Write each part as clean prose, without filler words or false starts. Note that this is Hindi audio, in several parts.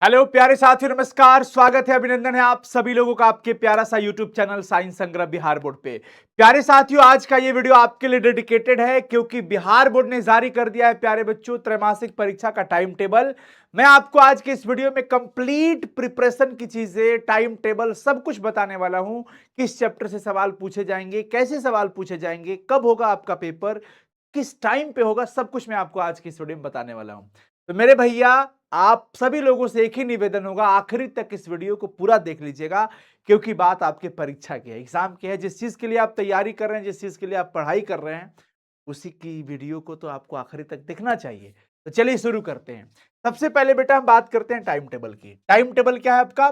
हेलो प्यारे साथियों, नमस्कार। स्वागत है, अभिनंदन है आप सभी लोगों का आपके प्यारा सा यूट्यूब चैनल साइंस संग्रह बिहार बोर्ड पे। प्यारे साथियों, आज का ये वीडियो आपके लिए डेडिकेटेड है क्योंकि बिहार बोर्ड ने जारी कर दिया है प्यारे बच्चों त्रैमासिक परीक्षा का टाइम टेबल। मैं आपको आज के इस वीडियो में कंप्लीट प्रिपरेशन की चीजें, टाइम टेबल सब कुछ बताने वाला हूं। किस चैप्टर से सवाल पूछे जाएंगे, कैसे सवाल पूछे जाएंगे, कब होगा आपका पेपर, किस टाइम पे होगा, सब कुछ मैं आपको आज की इस वीडियो में बताने वाला हूं। तो मेरे भैया, आप सभी लोगों से एक ही निवेदन होगा, आखिरी तक इस वीडियो को पूरा देख लीजिएगा क्योंकि बात आपके परीक्षा की है, एग्जाम की है। जिस चीज के लिए आप तैयारी कर रहे हैं, जिस चीज के लिए आप पढ़ाई कर रहे हैं, उसी की वीडियो को तो आपको आखिरी तक देखना चाहिए। तो चलिए शुरू करते हैं। सबसे पहले बेटा हम बात करते हैं टाइम टेबल की। टाइम टेबल क्या है आपका?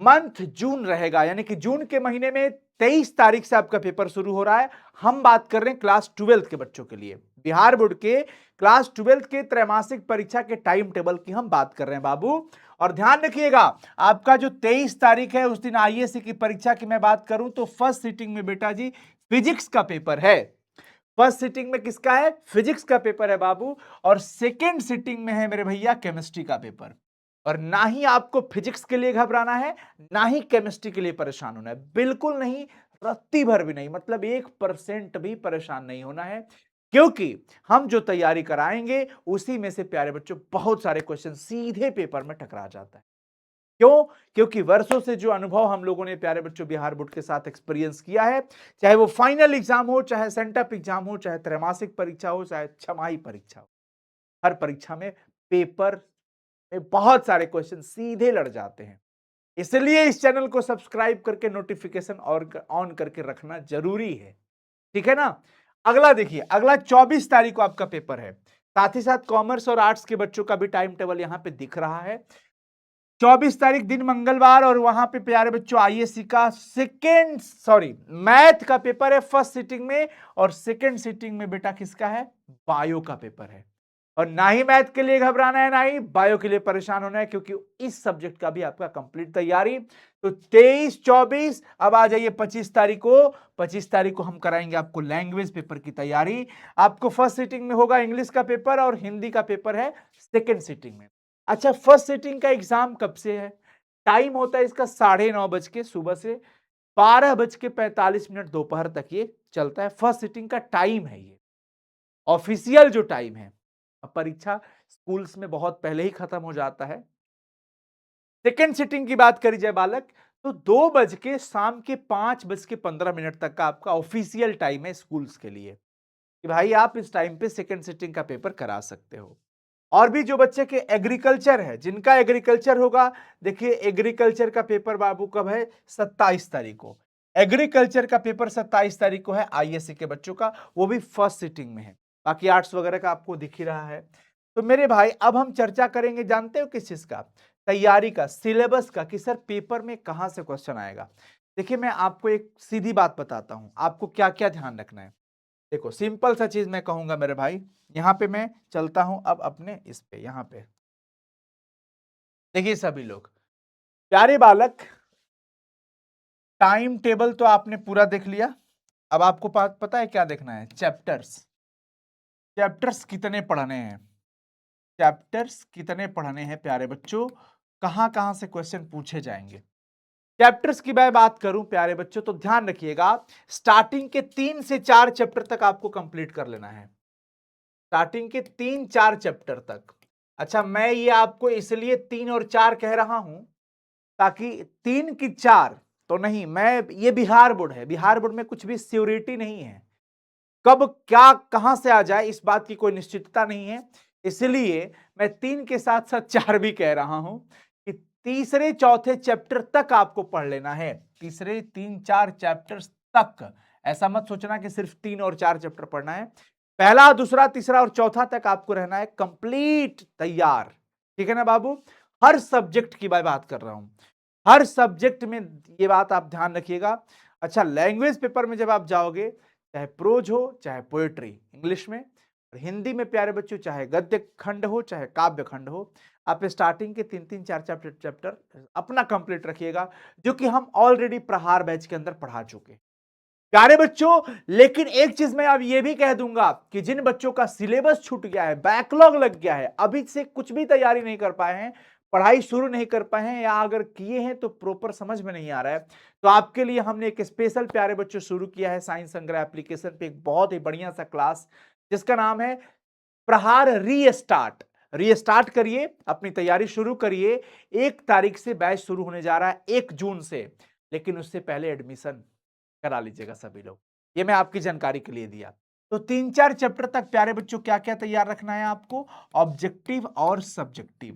मंथ जून रहेगा, यानी कि जून के महीने में 23 तारीख से आपका पेपर शुरू हो रहा है। हम बात कर रहे हैं क्लास 12 के बच्चों के लिए, बिहार बोर्ड के क्लास 12 के त्रैमासिक परीक्षा के टाइम टेबल की हम बात कर रहे हैं बाबू। और ध्यान रखिएगा, आपका जो 23 तारीख है उस दिन आईएएस की परीक्षा की मैं बात करूं तो फर्स्ट सिटिंग में बेटा जी फिजिक्स का पेपर है। फर्स्ट सिटिंग में किसका है? फिजिक्स का पेपर है बाबू। और सेकेंड सिटिंग में है मेरे भैया केमिस्ट्री का पेपर। और ना ही आपको फिजिक्स के लिए घबराना है, ना ही केमिस्ट्री के लिए परेशान होना है, बिल्कुल नहीं, रत्ती भर भी नहीं, मतलब 1% भी परेशान नहीं होना है। क्योंकि हम जो तैयारी कराएंगे उसी में से प्यारे बच्चों बहुत सारे क्वेश्चन सीधे पेपर में टकरा जाता है। क्यों? क्योंकि वर्षों से जो अनुभव हम लोगों ने प्यारे बच्चों बिहार बोर्ड के साथ एक्सपीरियंस किया है, चाहे वो फाइनल एग्जाम हो, चाहे सेंटअप एग्जाम हो, चाहे त्रैमासिक परीक्षा हो, चाहे छमाही परीक्षा हो, हर परीक्षा में पेपर में बहुत सारे क्वेश्चन सीधे लड़ जाते हैं। इसलिए इस चैनल को सब्सक्राइब करके नोटिफिकेशन और ऑन करके रखना जरूरी है, ठीक है ना। अगला देखिए, अगला 24 तारीख को आपका पेपर है। साथ ही साथ कॉमर्स और आर्ट्स के बच्चों का भी टाइम टेबल यहां पे दिख रहा है। 24 तारीख दिन मंगलवार, और वहां पे प्यारे बच्चों आईएससी का मैथ का पेपर है फर्स्ट सिटिंग में। और सेकेंड सिटिंग में बेटा किसका है? बायो का पेपर है। और ना ही मैथ के लिए घबराना है, ना ही बायो के लिए परेशान होना है, क्योंकि इस सब्जेक्ट का भी आपका कंप्लीट तैयारी। तो 23 24, अब आ जाइए 25 तारीख को। 25 तारीख को हम कराएंगे आपको लैंग्वेज पेपर की तैयारी। आपको फर्स्ट सिटिंग में होगा इंग्लिश का पेपर और हिंदी का पेपर है सेकेंड सिटिंग में। अच्छा, फर्स्ट सिटिंग का एग्जाम कब से है? टाइम होता है इसका 9:30 सुबह से 12:45 दोपहर तक ये चलता है। फर्स्ट सिटिंग का टाइम है ये, ऑफिशियल जो टाइम है। अब परीक्षा स्कूल्स में बहुत पहले ही खत्म हो जाता है। सेकेंड सिटिंग की बात करी जाए बालक, तो 2 बज के शाम के 5:15 तक का आपका ऑफिशियल टाइम है स्कूल्स के लिए कि भाई आप इस टाइम पे सेकेंड सिटिंग का पेपर करा सकते हो। और भी जो बच्चे के एग्रीकल्चर है, जिनका एग्रीकल्चर होगा, देखिए एग्रीकल्चर का पेपर बाबू कब है? 27 तारीख को। एग्रीकल्चर का पेपर 27 तारीख को है आईएससी के बच्चों का, वो भी फर्स्ट सिटिंग में है। बाकी आर्ट्स वगैरह का आपको दिख ही रहा है। तो मेरे भाई, अब हम चर्चा करेंगे, जानते हो किस चीज का? तैयारी का, सिलेबस का, कि सर पेपर में कहां से क्वेश्चन आएगा। देखिए, मैं आपको एक सीधी बात बताता हूं, आपको क्या क्या ध्यान रखना है। देखो, सिंपल सा चीज मैं कहूंगा मेरे भाई। यहां पे मैं चलता हूं अब अपने इस पे, यहां पे देखिए सभी लोग, प्यारे बालक, टाइम टेबल तो आपने पूरा देख लिया। अब आपको पता है क्या देखना है? चैप्टर्स। चैप्टर्स कितने पढ़ने हैं? चैप्टर्स कितने पढ़ने हैं प्यारे बच्चों? कहां कहां से क्वेश्चन पूछे जाएंगे? चैप्टर्स की मैं बात करूं प्यारे बच्चों, तो ध्यान रखिएगा, स्टार्टिंग के 3 से 4 चैप्टर तक आपको कंप्लीट कर लेना है। स्टार्टिंग के 3-4 चैप्टर तक। अच्छा, मैं ये आपको इसलिए 3 और 4 कह रहा हूं ताकि 3 की 4 तो नहीं, मैं ये बिहार बोर्ड है, बिहार बोर्ड में कुछ भी श्योरिटी नहीं है, कब क्या कहां से आ जाए इस बात की कोई निश्चितता नहीं है। इसलिए मैं 3 के साथ साथ 4 भी कह रहा हूं कि तीसरे चौथे चैप्टर तक आपको पढ़ लेना है। तीसरे 3-4 चैप्टर्स तक, ऐसा मत सोचना कि सिर्फ 3 और 4 चैप्टर पढ़ना है। पहला, दूसरा, तीसरा और चौथा तक आपको रहना है कंप्लीट तैयार, ठीक है ना बाबू। हर सब्जेक्ट की मैं बात कर रहा हूं, हर सब्जेक्ट में ये बात आप ध्यान रखिएगा। अच्छा, लैंग्वेज पेपर में जब आप जाओगे, चाहे प्रोज हो चाहे पोएट्री इंग्लिश में, और हिंदी में प्यारे बच्चों चाहे गद्य खंड हो चाहे काव्य खंड हो, आप स्टार्टिंग के 3-3 4 चैप्टर चैप्टर अपना कंप्लीट रखिएगा, जो कि हम ऑलरेडी प्रहार बैच के अंदर पढ़ा चुके। प्यारे बच्चों, लेकिन एक चीज मैं अब ये भी कह दूंगा कि जिन बच्चों का सिलेबस छूट गया है, बैकलॉग लग गया है, अभी से कुछ भी तैयारी नहीं कर पाए हैं, पढ़ाई शुरू नहीं कर पाए हैं या अगर किए हैं तो प्रॉपर समझ में नहीं आ रहा है, तो आपके लिए हमने एक स्पेशल प्यारे बच्चों शुरू किया है साइंस संग्रह एप्लीकेशन पे एक बहुत ही बढ़िया सा क्लास जिसका नाम है प्रहार रीस्टार्ट। रीस्टार्ट करिए, अपनी तैयारी शुरू करिए। 1 तारीख से बैच शुरू होने जा रहा है, 1 जून से, लेकिन उससे पहले एडमिशन करा लीजिएगा सभी लोग। ये मैं आपकी जानकारी के लिए दिया। तो 3-4 चैप्टर तक प्यारे बच्चों क्या क्या तैयार रखना है आपको? ऑब्जेक्टिव और सब्जेक्टिव,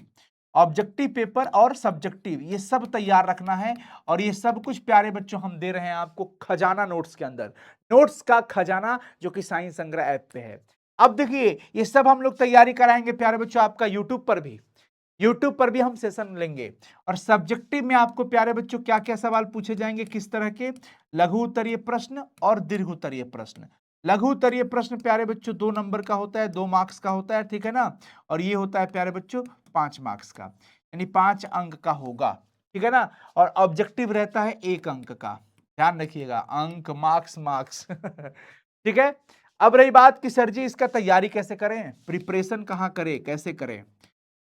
ऑब्जेक्टिव पेपर और सब्जेक्टिव, ये सब तैयार रखना है। और ये सब कुछ प्यारे बच्चों हम दे रहे हैं आपको खजाना नोट्स के अंदर, नोट्स का खजाना जो कि साइंस संग्रह ऐप पे है। अब देखिए ये सब हम लोग तैयारी कराएंगे प्यारे बच्चों आपका यूट्यूब पर भी हम सेशन लेंगे। और सब्जेक्टिव में आपको प्यारे बच्चों क्या क्या सवाल पूछे जाएंगे, किस तरह के? लघु उत्तरीय प्रश्न और दीर्घ उत्तरीय प्रश्न। लघु उत्तरीय प्रश्न प्यारे बच्चों 2 नंबर का होता है, 2 मार्क्स का होता है, ठीक है ना। और ये होता है प्यारे बच्चों 5 मार्क्स का, यानी 5 अंक का होगा, ठीक है ना। और ऑब्जेक्टिव रहता है 1 अंक का, ध्यान रखिएगा, अंक मार्क्स मार्क्स ठीक है। अब रही बात कि सर जी इसका तैयारी कैसे करें, प्रिपरेशन कहाँ करें, कैसे करें?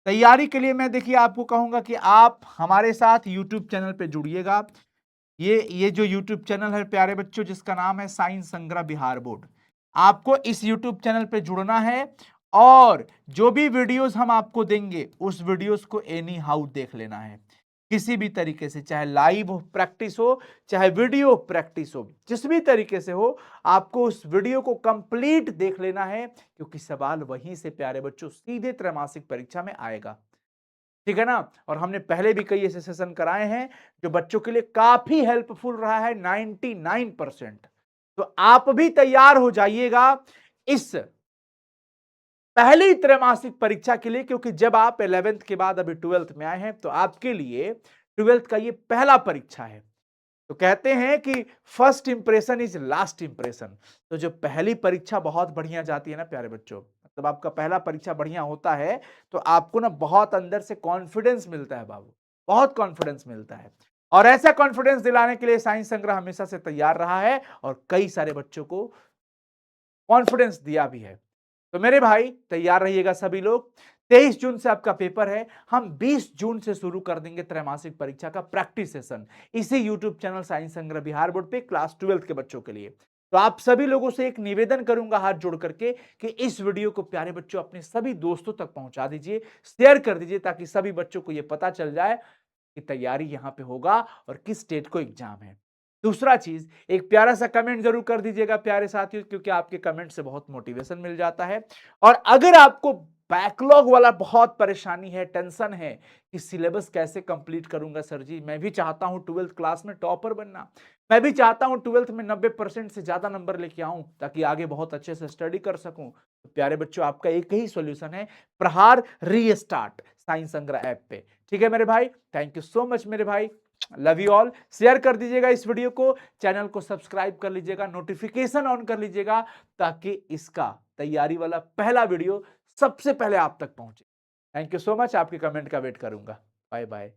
तैयारी के लिए मैं देखिए आपको कहूंगा कि आप हमारे साथ यूट्यूब चैनल पे जुड़िएगा। ये जो यूट्यूब चैनल है प्यारे बच्चों जिसका नाम है साइंस संग्रह बिहार बोर्ड, आपको इस यूट्यूब चैनल पे जुड़ना है। और जो भी वीडियोस हम आपको देंगे उस वीडियोस को एनी हाउ देख लेना है, किसी भी तरीके से, चाहे लाइव प्रैक्टिस हो चाहे वीडियो प्रैक्टिस हो, जिस भी तरीके से हो, आपको उस वीडियो को कंप्लीट देख लेना है, क्योंकि सवाल वहीं से प्यारे बच्चों सीधे त्रैमासिक परीक्षा में आएगा, ठीक है ना। और हमने पहले भी कई ऐसे सेशन कराए हैं जो बच्चों के लिए काफी हेल्पफुल रहा है, 99%। तो आप भी तैयार हो जाइएगा इस पहली त्रैमासिक परीक्षा के लिए, क्योंकि जब आप 11th के बाद अभी 12th में आए हैं तो आपके लिए 12th का ये पहला परीक्षा है। तो कहते हैं कि first impression is last impression. तो जो पहली परीक्षा बहुत बढ़िया जाती है ना प्यारे बच्चों, मतलब आपका पहला परीक्षा बढ़िया होता है तो आपको ना बहुत अंदर से कॉन्फिडेंस मिलता है बाबू, बहुत कॉन्फिडेंस मिलता है। और ऐसा कॉन्फिडेंस दिलाने के लिए साइंस संग्रह हमेशा से तैयार रहा है और कई सारे बच्चों को कॉन्फिडेंस दिया भी है। तो मेरे भाई तैयार रहिएगा सभी लोग। 23 जून से आपका पेपर है, हम 20 जून से शुरू कर देंगे त्रैमासिक परीक्षा का प्रैक्टिस सेशन इसी यूट्यूब चैनल साइंस संग्रह बिहार बोर्ड पे क्लास 12th के बच्चों के लिए। तो आप सभी लोगों से एक निवेदन करूंगा हाथ जोड़ करके कि इस वीडियो को प्यारे बच्चों अपने सभी दोस्तों तक पहुंचा दीजिए, शेयर कर दीजिए, ताकि सभी बच्चों को यह पता चल जाए कि तैयारी यहां पे होगा और किस स्टेट को एग्जाम है। दूसरा चीज, एक प्यारा सा कमेंट जरूर कर दीजिएगा प्यारे साथियों, क्योंकि आपके कमेंट से बहुत मोटिवेशन मिल जाता है। और अगर आपको बैकलॉग वाला बहुत परेशानी है, टेंशन है कि सिलेबस कैसे कंप्लीट करूंगा सर जी, मैं भी चाहता हूं 12th क्लास में टॉपर बनना, मैं भी चाहता हूं 12th में 90% से ज्यादा नंबर लेके आऊं ताकि आगे बहुत अच्छे से स्टडी कर सकूं, तो प्यारे बच्चों आपका एक ही सॉल्यूशन है, प्रहार रीस्टार्ट साइंस संग्रह ऐप पे। ठीक है मेरे भाई, थैंक यू सो मच मेरे भाई, लव यू ऑल। शेयर कर दीजिएगा इस वीडियो को, चैनल को सब्सक्राइब कर लीजिएगा, नोटिफिकेशन ऑन कर लीजिएगा, ताकि इसका तैयारी वाला पहला वीडियो सबसे पहले आप तक पहुंचे। थैंक यू सो मच, आपके कमेंट का वेट करूंगा। Bye bye.